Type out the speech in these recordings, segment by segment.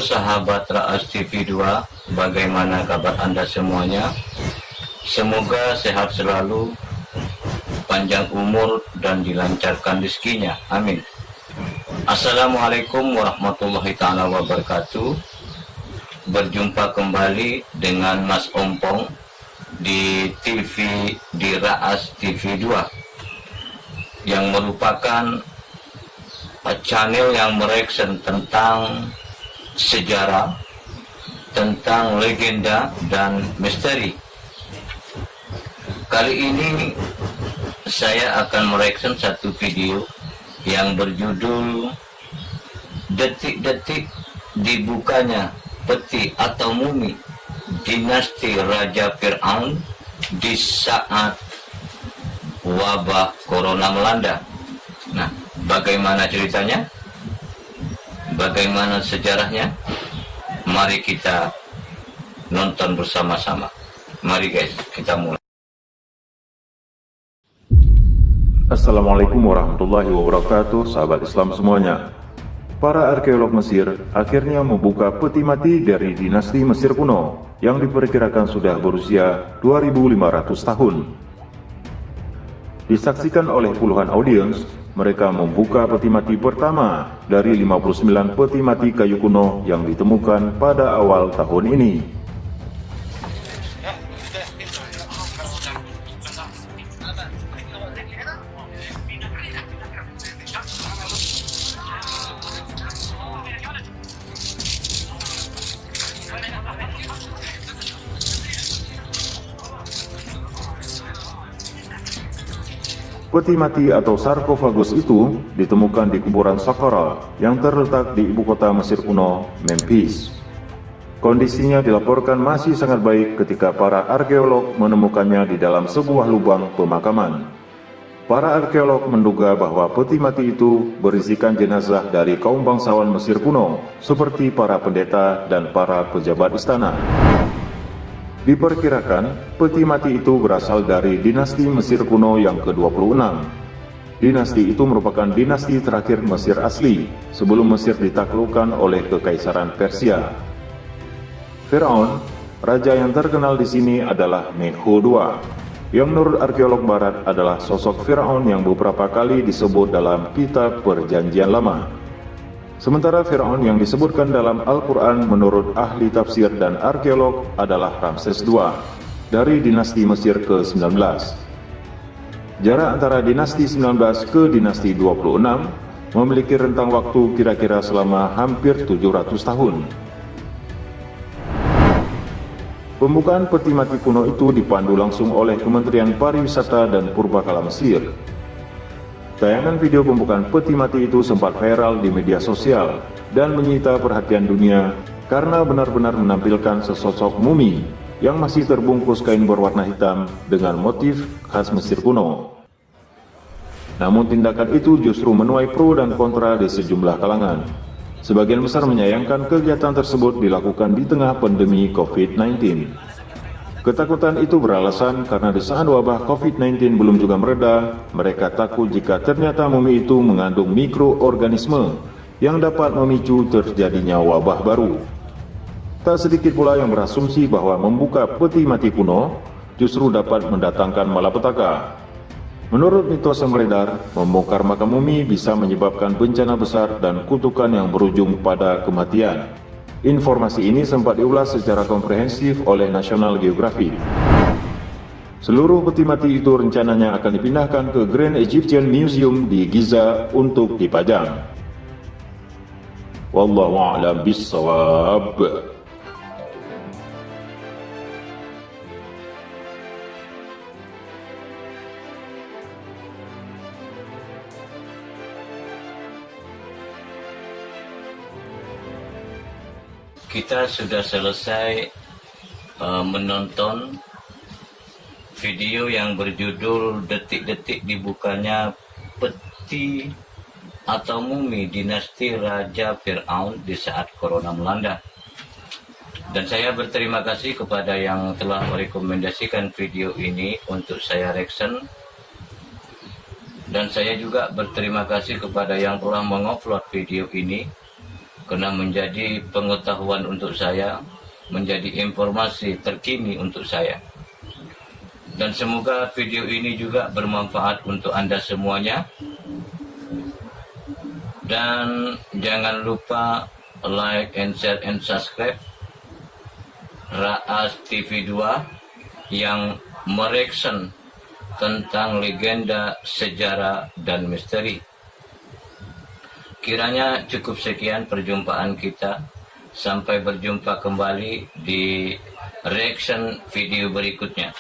Halo sahabat Raas TV 2, bagaimana kabar Anda semuanya? Semoga sehat selalu, panjang umur dan dilancarkan rezekinya. Amin. Assalamualaikum warahmatullahi taala wabarakatuh. Berjumpa kembali dengan Mas Ompong di Raas TV 2 yang merupakan channel yang mereaction tentang sejarah, tentang legenda dan misteri. Kali ini saya akan mereaction satu video yang berjudul detik-detik dibukanya peti atau mumi dinasti Raja Fir'aun di saat wabah corona melanda. Nah, bagaimana ceritanya? Bagaimana sejarahnya? Mari kita nonton bersama-sama. Mari guys, kita mulai. Assalamualaikum warahmatullahi wabarakatuh, sahabat Islam semuanya. Para arkeolog Mesir akhirnya membuka peti mati dari dinasti Mesir kuno yang diperkirakan sudah berusia 2500 tahun. Disaksikan oleh puluhan audiens, mereka membuka peti mati pertama dari 59 peti mati kayu kuno yang ditemukan pada awal tahun ini. Peti mati atau sarkofagus itu ditemukan di kuburan Saqqara yang terletak di ibu kota Mesir kuno, Memphis. Kondisinya dilaporkan masih sangat baik ketika para arkeolog menemukannya di dalam sebuah lubang pemakaman. Para arkeolog menduga bahwa peti mati itu berisikan jenazah dari kaum bangsawan Mesir kuno, seperti para pendeta dan para pejabat istana. Diperkirakan, peti mati itu berasal dari dinasti Mesir kuno yang ke-26. Dinasti itu merupakan dinasti terakhir Mesir asli, sebelum Mesir ditaklukkan oleh Kekaisaran Persia. Firaun, raja yang terkenal di sini adalah Menho II, yang menurut arkeolog barat adalah sosok Firaun yang beberapa kali disebut dalam kitab Perjanjian Lama. Sementara Firaun yang disebutkan dalam Al-Quran menurut ahli tafsir dan arkeolog adalah Ramses II dari dinasti Mesir ke-19. Jarak antara dinasti 19 ke dinasti 26 memiliki rentang waktu kira-kira selama hampir 700 tahun. Pembukaan peti mati kuno itu dipandu langsung oleh Kementerian Pariwisata dan Purbakala Mesir. Tayangan video pembukaan peti mati itu sempat viral di media sosial dan menyita perhatian dunia karena benar-benar menampilkan sesosok mumi yang masih terbungkus kain berwarna hitam dengan motif khas Mesir kuno. Namun tindakan itu justru menuai pro dan kontra di sejumlah kalangan. Sebagian besar menyayangkan kegiatan tersebut dilakukan di tengah pandemi COVID-19. Ketakutan itu beralasan karena di saat wabah COVID-19 belum juga mereda, mereka takut jika ternyata mumi itu mengandung mikroorganisme yang dapat memicu terjadinya wabah baru. Tak sedikit pula yang berasumsi bahwa membuka peti mati kuno justru dapat mendatangkan malapetaka. Menurut mitos yang beredar, membongkar makam mumi bisa menyebabkan bencana besar dan kutukan yang berujung pada kematian. Informasi ini sempat diulas secara komprehensif oleh National Geographic. Seluruh peti mati itu rencananya akan dipindahkan ke Grand Egyptian Museum di Giza untuk dipajang. Wallahu a'lam bissawab. Kita sudah selesai menonton video yang berjudul detik-detik dibukanya peti atau mumi dinasti Raja Fir'aun di saat corona melanda. Dan saya berterima kasih kepada yang telah merekomendasikan video ini untuk saya reaction. Dan saya juga berterima kasih kepada yang telah mengupload video ini karena menjadi pengetahuan untuk saya, menjadi informasi terkini untuk saya. Dan semoga video ini juga bermanfaat untuk Anda semuanya. Dan jangan lupa like and share and subscribe Raas TV 2 yang mereaction tentang legenda, sejarah, dan misteri. Kiranya cukup sekian perjumpaan kita. Sampai berjumpa kembali di reaction video berikutnya.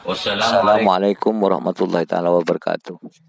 Wassalamualaikum. Assalamualaikum warahmatullahi taala wabarakatuh.